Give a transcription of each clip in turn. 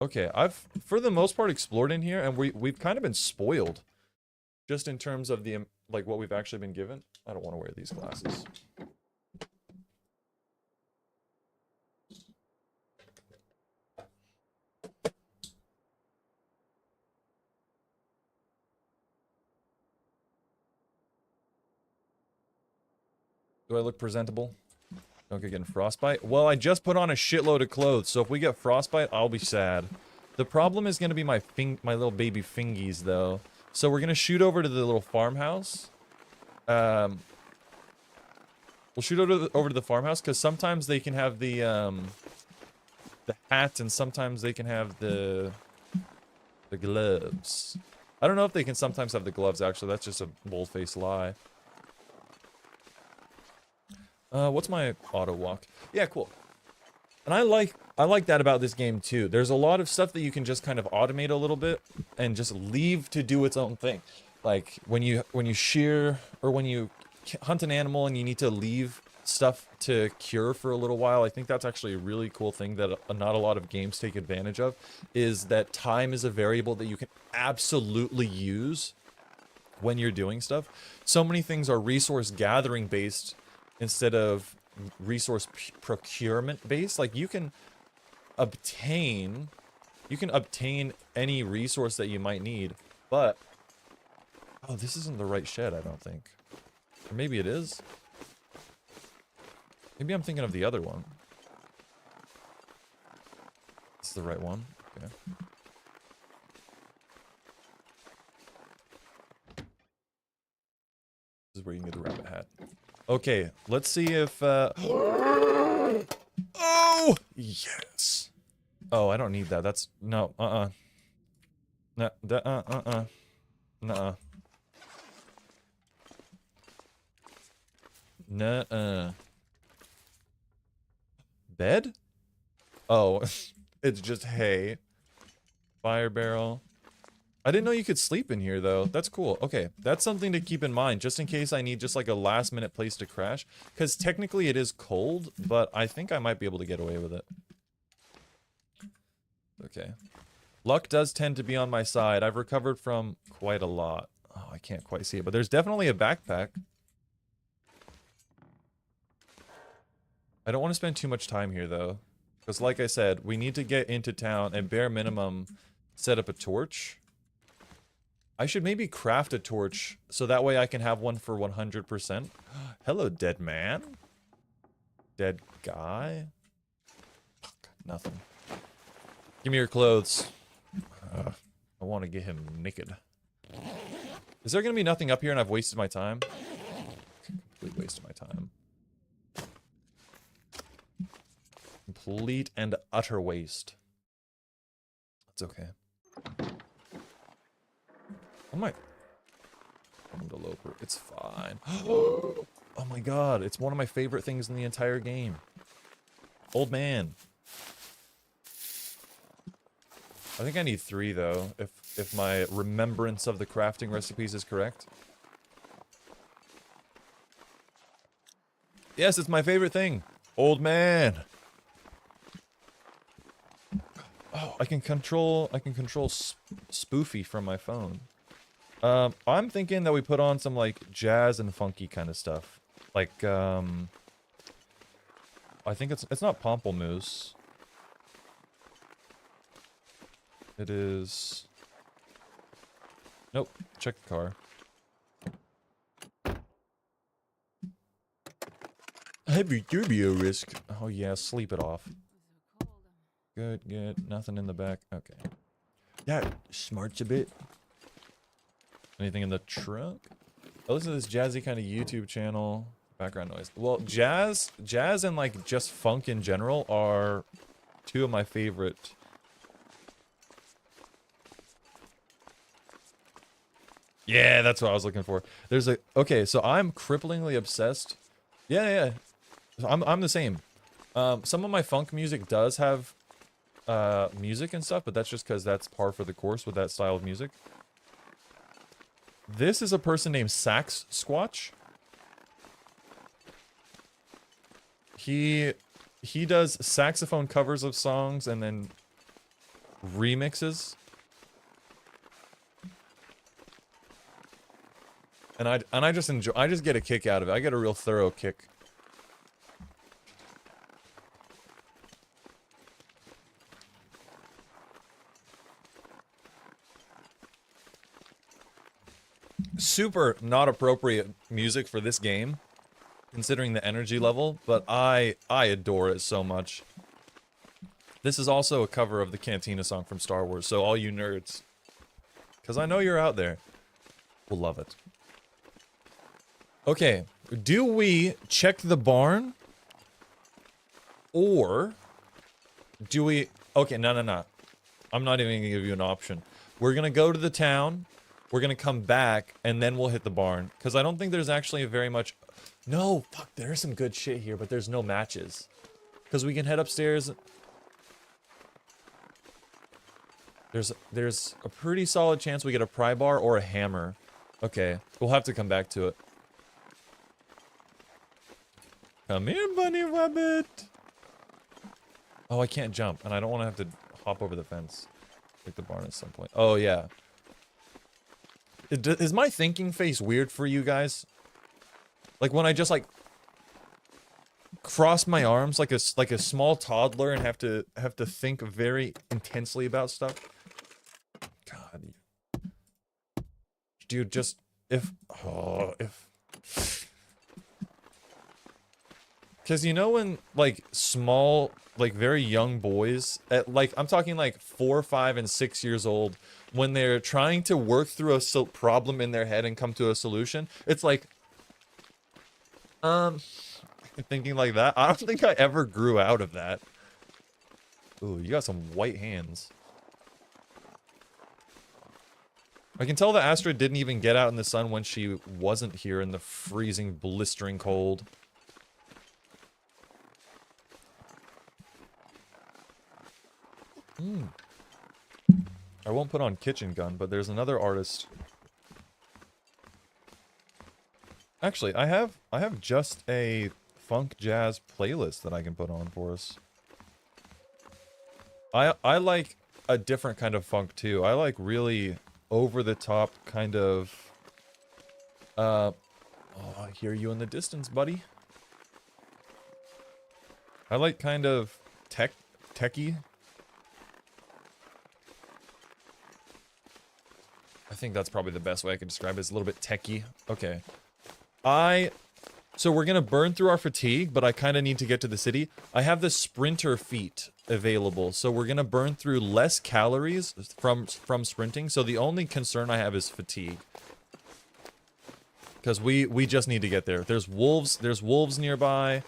Okay, I've for the most part explored in here, and we've kind of been spoiled, just in terms of the like what we've actually been given. I don't want to wear these glasses. Do I look presentable? Don't get getting frostbite. Well, I just put on a shitload of clothes, so if we get frostbite, I'll be sad. The problem is gonna be my little baby fingies, though. So we're gonna shoot over to the little farmhouse. We'll shoot over to the farmhouse because sometimes they can have the hats, and sometimes they can have the gloves. I don't know if they can sometimes have the gloves. Actually, that's just a bold-faced lie. What's my auto walk? Yeah, cool. And I like that about this game too. There's a lot of stuff that you can just kind of automate a little bit and just leave to do its own thing. Like when you shear or when you hunt an animal and you need to leave stuff to cure for a little while. I think that's actually a really cool thing that not a lot of games take advantage of, is that time is a variable that you can absolutely use when you're doing stuff. So many things are resource gathering based instead of resource procurement based. Like you can obtain any resource that you might need, but oh, this isn't the right shed, I don't think. Or maybe it is. Maybe I'm thinking of the other one. This is the right one. Okay. This is where you can get the rabbit hat. Okay, let's see if oh! Yes! Oh, I don't need that. That's no, No, Nuh-uh. Nuh-uh. Bed? Oh, it's just hay. Fire barrel. I didn't know you could sleep in here, though. That's cool. Okay, that's something to keep in mind, just in case I need just like a last-minute place to crash. Because technically it is cold, but I think I might be able to get away with it. Okay. Luck does tend to be on my side. I've recovered from quite a lot. Oh, I can't quite see it, but there's definitely a backpack. I don't want to spend too much time here, though. Because like I said, we need to get into town and bare minimum set up a torch. I should maybe craft a torch so that way I can have one for 100%. Hello, dead man. Dead guy. Fuck, nothing. Give me your clothes. I want to get him naked. Is there going to be nothing up here and I've wasted my time? Complete waste of my time. Complete and utter waste. That's okay. I might... Interloper. It's fine. Oh my god, it's one of my favorite things in the entire game. Old man. I think I need 3 though, if my remembrance of the crafting recipes is correct. Yes, it's my favorite thing. Old man. Oh, I can control Spoofy from my phone. I'm thinking that we put on some like jazz and funky kind of stuff. Like I think it's not Pomplamoose. It is... Nope. Check the car. Heavy turbio risk. Oh yeah, sleep it off. Good, good. Nothing in the back. Okay. That smarts a bit. Anything in the trunk? Oh, listen to this jazzy kind of YouTube channel. Background noise. Well, jazz and like just funk in general are 2 of my favorite. Yeah, that's what I was looking for. There's a... Okay, so I'm cripplingly obsessed. Yeah. I'm the same. Some of my funk music does have music and stuff, but that's just because that's par for the course with that style of music. This is a person named Sax Squatch. He does saxophone covers of songs and then remixes. And I just enjoy, I just get a kick out of it. I get a real thorough kick. Super not appropriate music for this game, considering the energy level, but I adore it so much. This is also a cover of the Cantina song from Star Wars, so all you nerds, because I know you're out there, will love it. Okay, do we check the barn? Or do we... Okay, no. I'm not even gonna give you an option. We're gonna go to the town, we're gonna come back, and then we'll hit the barn. Because I don't think there's actually very much... No, fuck, there's some good shit here, but there's no matches. Because we can head upstairs... There's a pretty solid chance we get a pry bar or a hammer. Okay, we'll have to come back to it. Come here, bunny rabbit. Oh, I can't jump, and I don't want to have to hop over the fence. Pick the barn at some point. Oh, yeah. Is my thinking face weird for you guys? Like when I just like cross my arms like a small toddler and have to think very intensely about stuff. God, dude, just if. Because you know when, like, small, like, very young boys, at, like, I'm talking, like, 4, 5, and 6 years old, when they're trying to work through a problem in their head and come to a solution, it's like, thinking like that. I don't think I ever grew out of that. Ooh, you got some white hands. I can tell that Astrid didn't even get out in the sun when she wasn't here in the freezing, blistering cold. I won't put on Kitchen Gun, but there's another artist. Actually, I have just a funk jazz playlist that I can put on for us. I like a different kind of funk too. I like really over the top kind of oh, I hear you in the distance, buddy. I like kind of techie. I think that's probably the best way I could describe it. It's a little bit techie. Okay. So we're gonna burn through our fatigue, but I kind of need to get to the city. I have the sprinter feat available, so we're gonna burn through less calories from sprinting. So the only concern I have is fatigue, because we just need to get there. There's wolves nearby.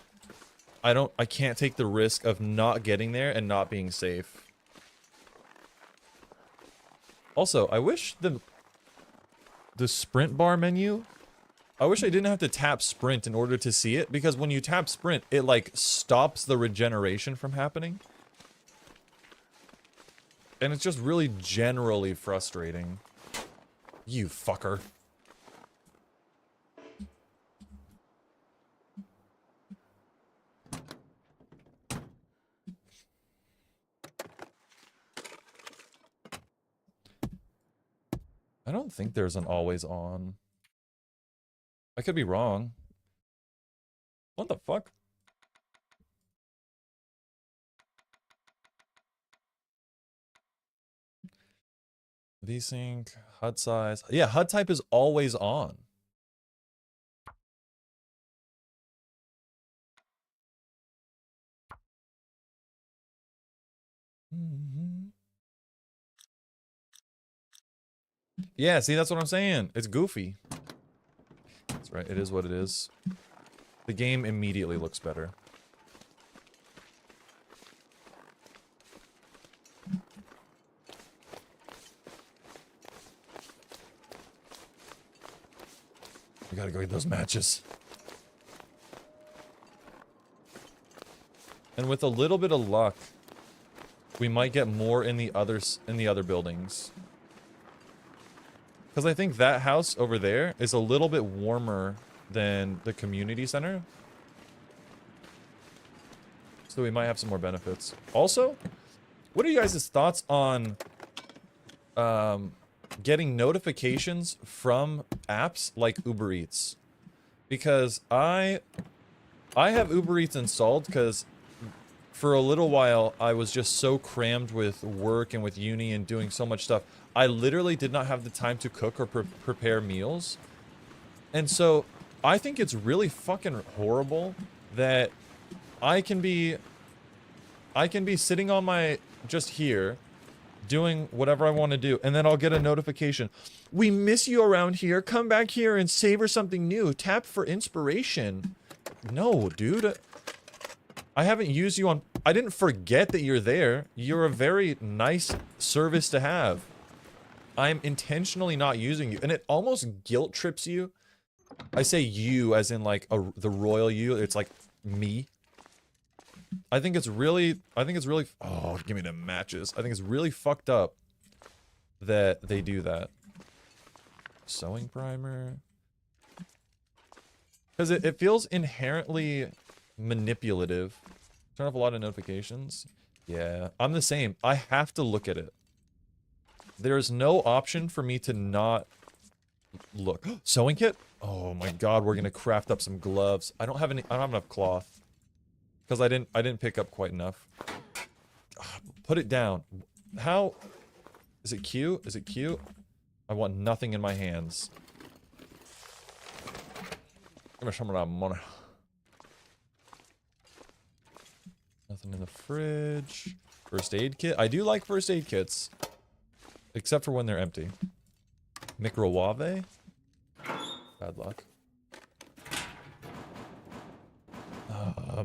I can't take the risk of not getting there and not being safe. Also, I wish the sprint bar menu, I wish I didn't have to tap sprint in order to see it, because when you tap sprint, it like stops the regeneration from happening. And it's just really generally frustrating. You fucker. I don't think there's an always on. I could be wrong. What the fuck? VSync, HUD size. Yeah, HUD type is always on. Yeah, see, that's what I'm saying. It's goofy. That's right, it is what it is. The game immediately looks better. We gotta go get those matches. And with a little bit of luck, we might get more in the other buildings. Because I think that house over there is a little bit warmer than the community center. So we might have some more benefits. Also, What are you guys' thoughts on getting notifications from apps like Uber Eats? Because I have Uber Eats installed because for a little while I was just so crammed with work and with uni and doing so much stuff. I literally did not have the time to cook or prepare meals. And so I think it's really fucking horrible that I can be sitting on my, just here, doing whatever I want to do, and then I'll get a notification. We miss you around here. Come back here and savor something new. Tap for inspiration. No, dude. I haven't used you on... I didn't forget that you're there. You're a very nice service to have. I'm intentionally not using you, and it almost guilt trips you. I say you as in like the royal you. It's like me. I think it's really, oh, give me the matches. I think it's really fucked up that they do that. Sewing primer. Because it feels inherently manipulative. Turn off a lot of notifications. Yeah, I'm the same. I have to look at it. There's no option for me to not look. Sewing kit? Oh my god, we're gonna craft up some gloves. I don't have enough cloth. Because I didn't pick up quite enough. Put it down. How? Is it cute? Is it cute? I want nothing in my hands. Give me some of that money. Nothing in the fridge. First aid kit. I do like first aid kits. Except for when they're empty. Microwave? Bad luck.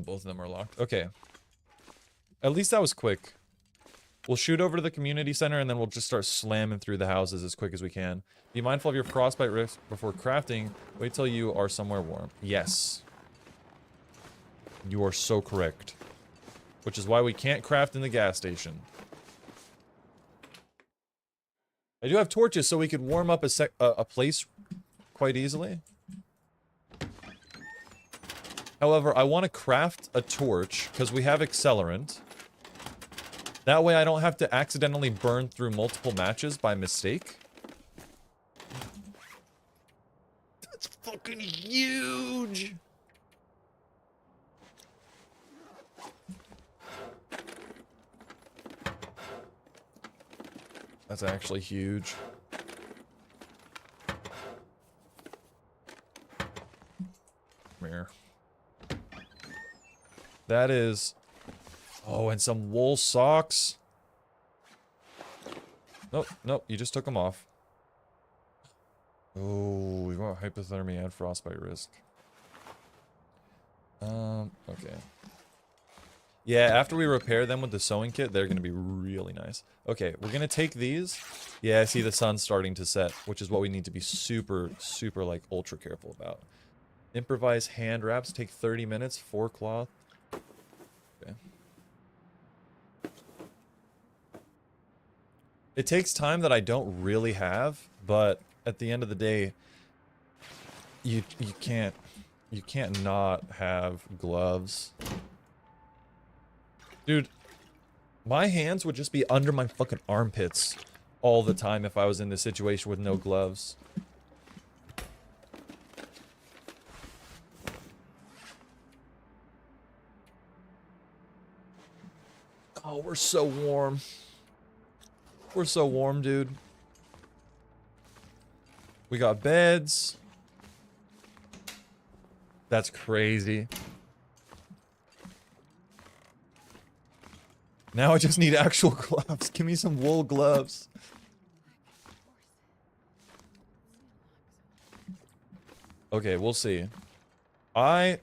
Both of them are locked. Okay. At least that was quick. We'll shoot over to the community center and then we'll just start slamming through the houses as quick as we can. Be mindful of your frostbite risk before crafting. Wait till you are somewhere warm. Yes. You are so correct. Which is why we can't craft in the gas station. I do have torches so we could warm up a place quite easily. However, I want to craft a torch, because we have accelerant. That way I don't have to accidentally burn through multiple matches by mistake. That's fucking huge! That's actually huge. Come here. That is... Oh, and some wool socks. Nope, nope, you just took them off. Oh, we want hypothermia and frostbite risk. Okay. Yeah, after we repair them with the sewing kit, they're gonna be really nice. Okay, we're gonna take these. Yeah, I see the sun's starting to set, which is what we need to be super, super, like, ultra careful about. Improvise hand wraps, take 30 minutes, 4 cloth. Okay. It takes time that I don't really have, but at the end of the day, you can't not have gloves. Dude, my hands would just be under my fucking armpits all the time if I was in this situation with no gloves. Oh, we're so warm. We're so warm, dude. We got beds. That's crazy. Now I just need actual gloves. Give me some wool gloves. Okay, we'll see. Like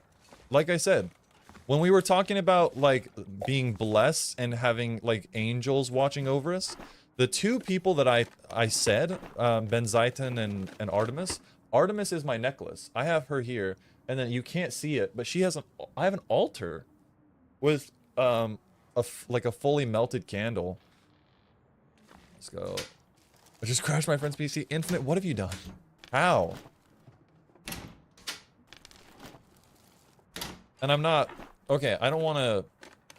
I said, when we were talking about, like, being blessed and having, like, angels watching over us, the two people that I said, Benziton and Artemis. Artemis is my necklace. I have her here, and then you can't see it, but she has I have an altar with, like a fully melted candle. Let's go. I just crashed my friend's PC. Infinite, what have you done? How? And I'm not... Okay, I don't want to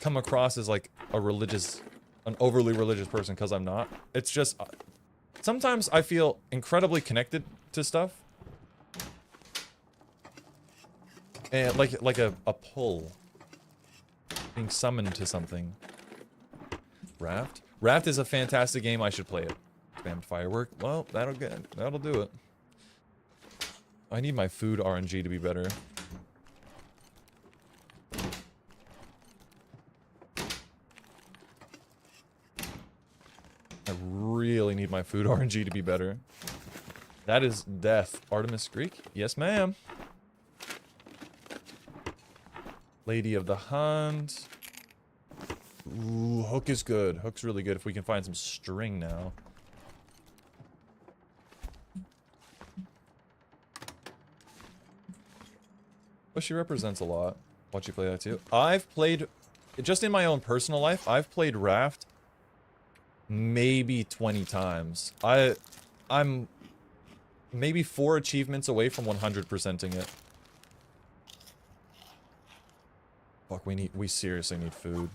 come across as like a religious an overly religious person, because I'm not. It's just sometimes I feel incredibly connected to stuff, and like a pull, being summoned to something. Raft. Raft is a fantastic game. I should play it. Spammed firework. Well, that'll do it. I need my food RNG to be better. I really need my food RNG to be better. That is death. Artemis Greek? Yes, ma'am. Lady of the Hunt. Ooh, hook is good. Hook's really good if we can find some string now. Well, she represents a lot. Watch you play that too. I've played, just in my own personal life, I've played Raft maybe 20 times. I'm maybe 4 achievements away from 100%ing it. Fuck, we seriously need food.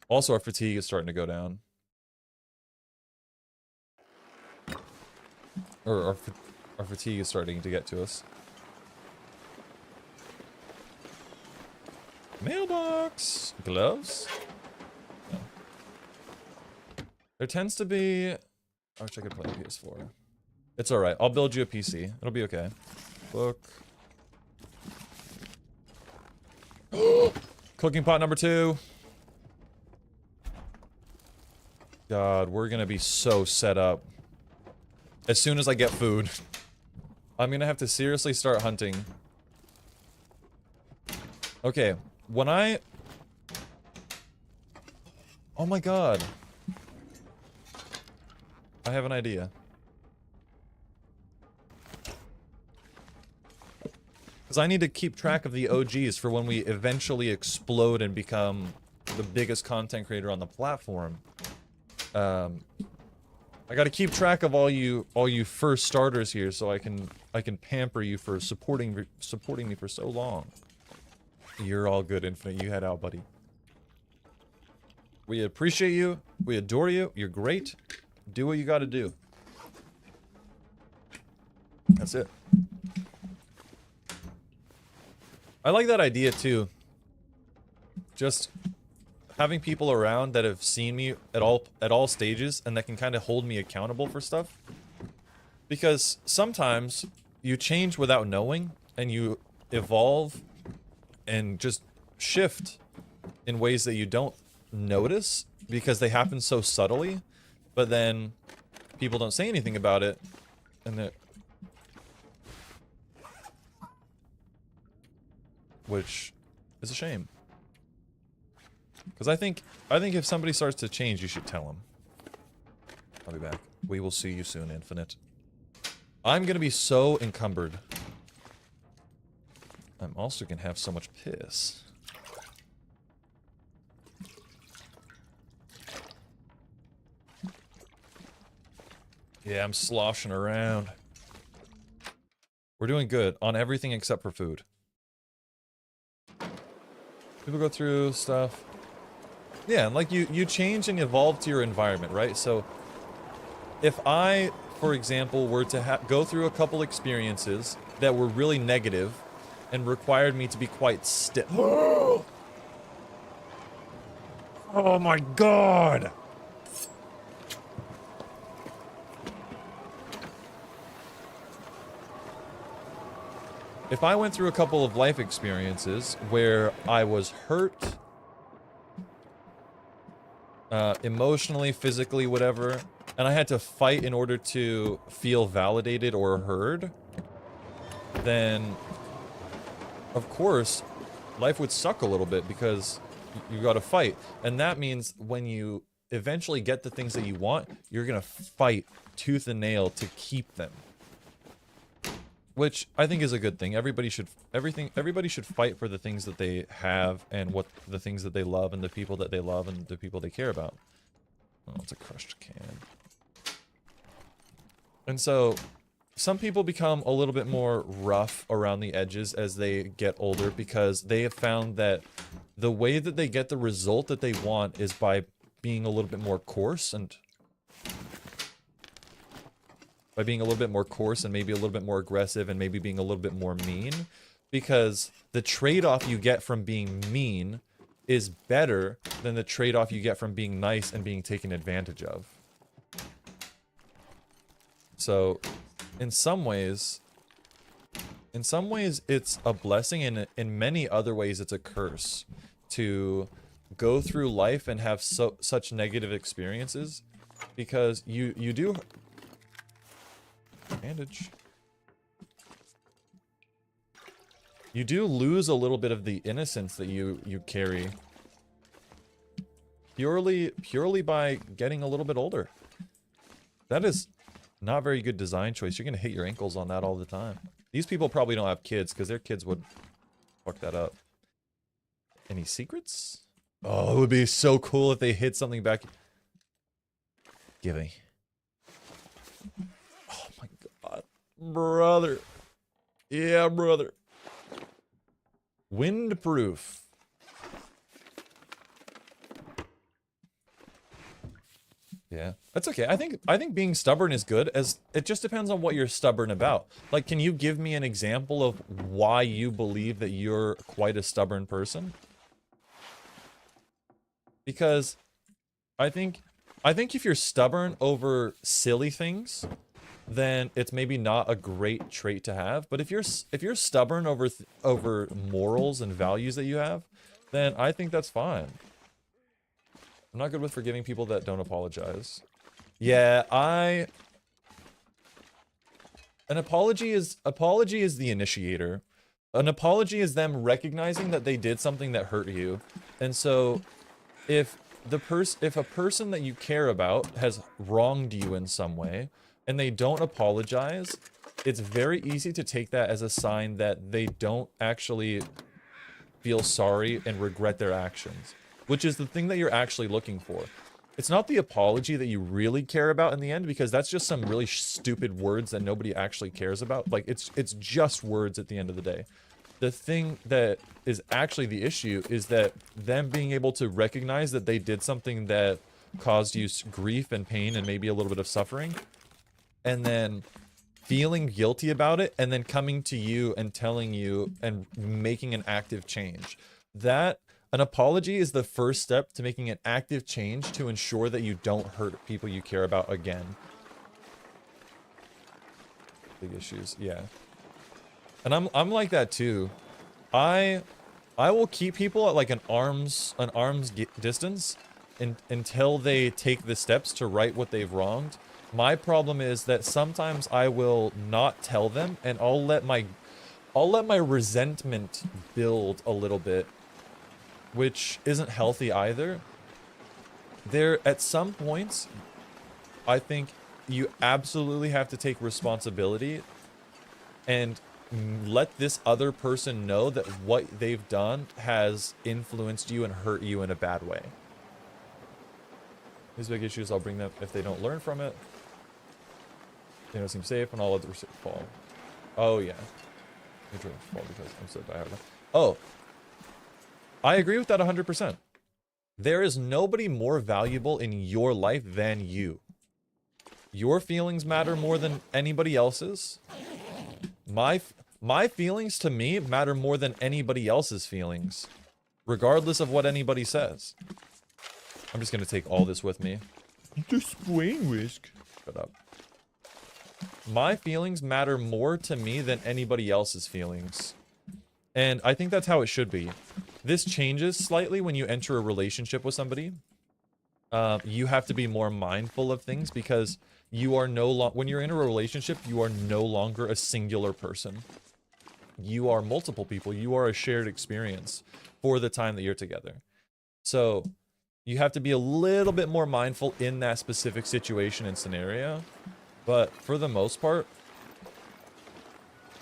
Also, our fatigue is starting to go down. Or our fatigue is starting to get to us. Mailbox! Gloves? No. There tends to be... I wish I could play PS4. It's alright. I'll build you a PC. It'll be okay. Book. Cooking pot number 2. God, we're gonna be so set up. As soon as I get food. I'm gonna have to seriously start hunting. Okay, when I... Oh my god. I have an idea. Because I need to keep track of the OGs for when we eventually explode and become the biggest content creator on the platform. I gotta keep track of all you first starters here, so I can pamper you for supporting me for so long. You're all good, Infinite. You head out, buddy. We appreciate you. We adore you. You're great. Do what you gotta do. That's it. I like that idea too. Just having people around that have seen me at all stages and that can kind of hold me accountable for stuff. Because sometimes you change without knowing and you evolve and just shift in ways that you don't notice because they happen so subtly, but then people don't say anything about it, and that, which is a shame. Because I think if somebody starts to change, you should tell them. I'll be back. We will see you soon, Infinite. I'm gonna be so encumbered. I'm also gonna have so much piss. Yeah, I'm sloshing around. We're doing good on everything except for food. People go through stuff. Yeah, and like you change and evolve to your environment, right? So if I, for example, were to go through a couple experiences that were really negative and required me to be quite stiff. Oh my god! If I went through a couple of life experiences where I was hurt, emotionally, physically, whatever, and I had to fight in order to feel validated or heard, then, of course, life would suck a little bit because you gotta fight. And that means when you eventually get the things that you want, you're gonna fight tooth and nail to keep them. Which I think is a good thing. Everybody should fight for the things that they have and the things that they love and the people that they love and the people they care about. Oh, it's a crushed can. And so some people become a little bit more rough around the edges as they get older because they have found that the way that they get the result that they want is by being a little bit more coarse and maybe a a little bit more aggressive and maybe being a little bit more mean, because the trade-off you get from being mean is better than the trade-off you get from being nice and being taken advantage of. So, in some ways it's a blessing, and in many other ways it's a curse to go through life and have such negative experiences, because you do bandage. You do lose a little bit of the innocence that you carry purely by getting a little bit older. That is not a very good design choice. You're gonna hit your ankles on that all the time. These people probably don't have kids, because their kids would fuck that up. Any secrets? Oh, it would be so cool if they hid something back. Give me. Oh my god. Brother. Yeah, brother. Windproof. Yeah, that's okay. I think being stubborn is good, as it just depends on what you're stubborn about. Like, can you give me an example of why you believe that you're quite a stubborn person? Because I think if you're stubborn over silly things, then it's maybe not a great trait to have. But if you're stubborn over morals and values that you have, then I think that's fine. I'm not good with forgiving people that don't apologize. Yeah, an apology is the initiator. An apology is them recognizing that they did something that hurt you. And so if a person that you care about has wronged you in some way and they don't apologize, it's very easy to take that as a sign that they don't actually feel sorry and regret their actions, which is the thing that you're actually looking for. It's not the apology that you really care about in the end, because that's just some really stupid words that nobody actually cares about. Like, it's just words at the end of the day. The thing that is actually the issue is that them being able to recognize that they did something that caused you grief and pain and maybe a little bit of suffering, and then feeling guilty about it, and then coming to you and telling you and making an active change. That an apology is the first step to making an active change to ensure that you don't hurt people you care about again. Big issues, yeah. And I'm like that too. I will keep people at like an arm's distance until they take the steps to right what they've wronged. My problem is that sometimes I will not tell them, and I'll let my resentment build a little bit, which isn't healthy either. At some points, I think you absolutely have to take responsibility and let this other person know that what they've done has influenced you and hurt you in a bad way. These big issues, I'll bring them if they don't learn from it. They don't seem safe, and all others fall. Oh yeah, fall because I'm so bad. Oh, I agree with that 100%. There is nobody more valuable in your life than you. Your feelings matter more than anybody else's. My feelings to me matter more than anybody else's feelings, regardless of what anybody says. I'm just gonna take all this with me. Just brain risk. Shut up. My feelings matter more to me than anybody else's feelings. And I think that's how it should be. This changes slightly when you enter a relationship with somebody. You have to be more mindful of things, because you are when you're in a relationship, you are no longer a singular person. You are multiple people. You are a shared experience for the time that you're together. So you have to be a little bit more mindful in that specific situation and scenario. But for the most part,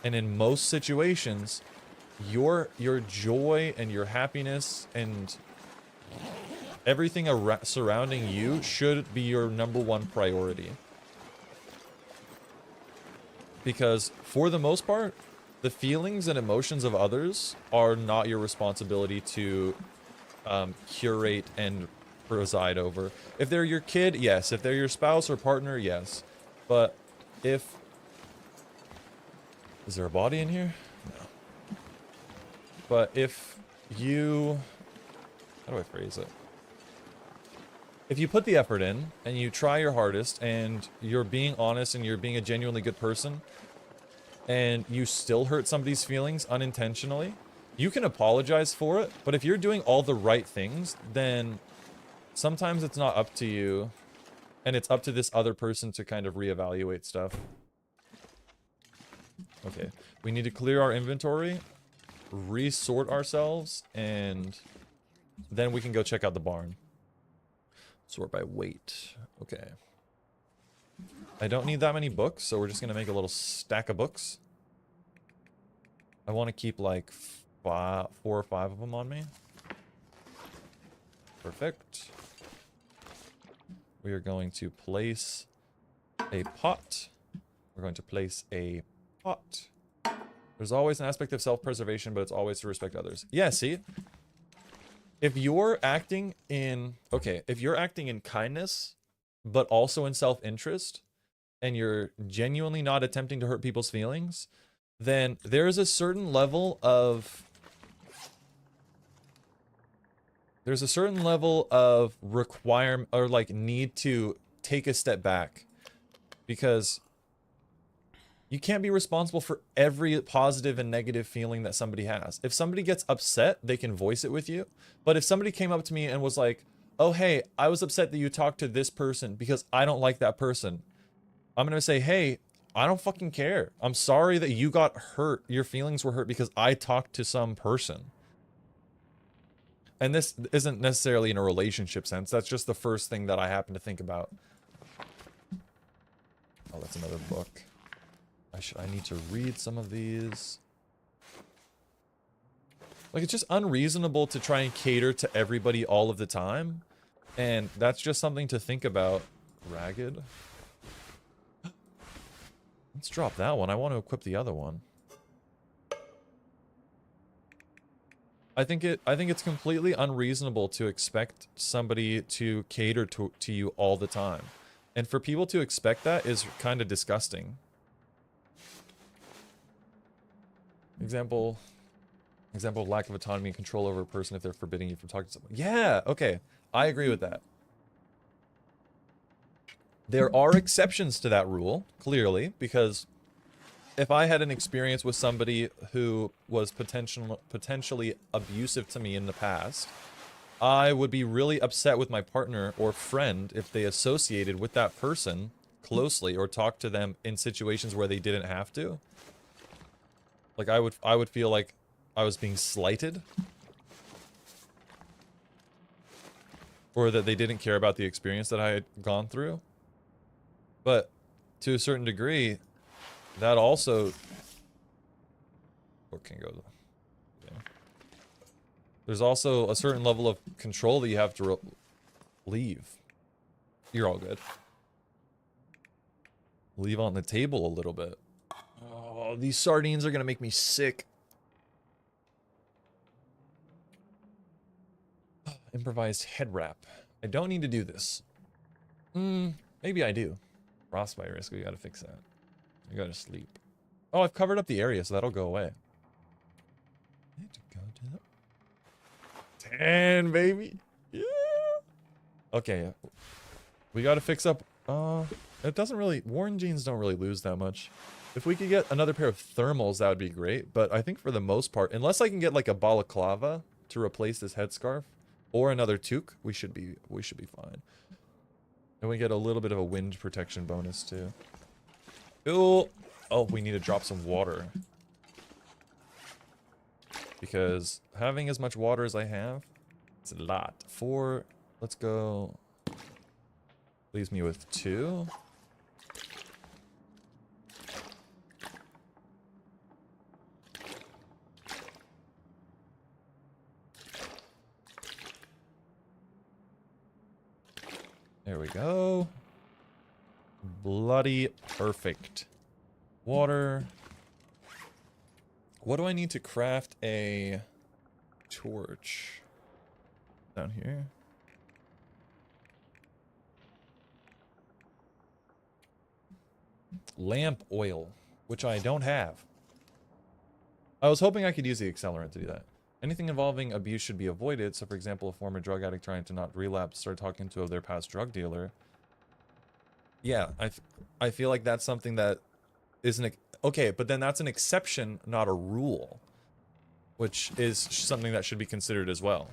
and in most situations, your joy and your happiness and everything surrounding you should be your #1 priority. Because for the most part, the feelings and emotions of others are not your responsibility to curate and preside over. If they're your kid, yes. If they're your spouse or partner, yes. But if... Is there a body in here? No. But if you... How do I phrase it? If you put the effort in, and you try your hardest, and you're being honest, and you're being a genuinely good person, and you still hurt somebody's feelings unintentionally, you can apologize for it, but if you're doing all the right things, then sometimes it's not up to you, and it's up to this other person to kind of reevaluate stuff. Okay, we need to clear our inventory, resort ourselves, and then we can go check out the barn. Sort by weight. Okay. I don't need that many books, so we're just gonna make a little stack of books. I want to keep like 4 or 5 of them on me. Perfect. We are going to place a pot. We're going to place a pot. There's always an aspect of self-preservation, but it's always to respect others. Yeah, see? If you're acting in... Okay, if you're acting in kindness, but also in self-interest, and you're genuinely not attempting to hurt people's feelings, then there's a certain level of... There's a certain level of requirement, or like need to take a step back. Because you can't be responsible for every positive and negative feeling that somebody has. If somebody gets upset, they can voice it with you. But if somebody came up to me and was like, oh, hey, I was upset that you talked to this person because I don't like that person. I'm going to say, hey, I don't fucking care. I'm sorry that you got hurt. Your feelings were hurt because I talked to some person. And this isn't necessarily in a relationship sense. That's just the first thing that I happen to think about. Oh, that's another book. I need to read some of these. Like, it's just unreasonable to try and cater to everybody all of the time. And that's just something to think about. Ragged. Let's drop that one. I want to equip the other one. I think it's completely unreasonable to expect somebody to cater to you all the time. And for people to expect that is kind of disgusting. Example of lack of autonomy and control over a person if they're forbidding you from talking to someone. Yeah, okay. I agree with that. There are exceptions to that rule, clearly, because if I had an experience with somebody who was potentially abusive to me in the past, I would be really upset with my partner or friend if they associated with that person closely or talked to them in situations where they didn't have to. Like, I would feel like I was being slighted. Or that they didn't care about the experience that I had gone through. But, to a certain degree, that also... What can go... Yeah. There's also a certain level of control that you have to leave. You're all good. Leave on the table a little bit. Oh, these sardines are gonna make me sick. Improvised head wrap. I don't need to do this. Maybe I do. Frostbite risk, we gotta fix that. We gotta sleep. Oh, I've covered up the area, so that'll go away. I need to go to the... 10, baby! Yeah! Okay. We gotta fix up... it doesn't really... Worn jeans don't really lose that much. If we could get another pair of thermals, that would be great. But I think for the most part, unless I can get like a balaclava to replace this headscarf, or another toque, we should be fine. And we get a little bit of a wind protection bonus too. Ooh. Oh, we need to drop some water. Because having as much water as I have, it's a lot. 4, let's go. Leaves me with 2. There we go. Bloody perfect. Water. What do I need to craft a torch? Down here. Lamp oil, which I don't have. I was hoping I could use the accelerant to do that. Anything involving abuse should be avoided. So, for example, a former drug addict trying to not relapse, start talking to their past drug dealer. Yeah, I feel like that's something that isn't... Okay, but then that's an exception, not a rule. Which is something that should be considered as well.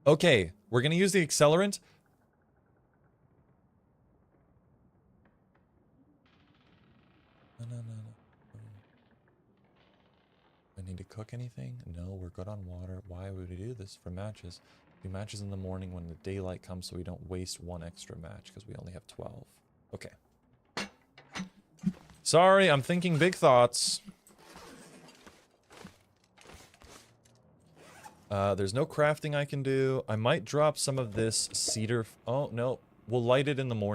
Okay, we're gonna use the accelerant. No. I need to cook anything? No, we're good on water. Why would we do this? For matches. Do matches in the morning when the daylight comes so we don't waste one extra match because we only have 12. Okay. Sorry, I'm thinking big thoughts. There's no crafting I can do. I might drop some of this cedar. Oh, no. We'll light it in the morning.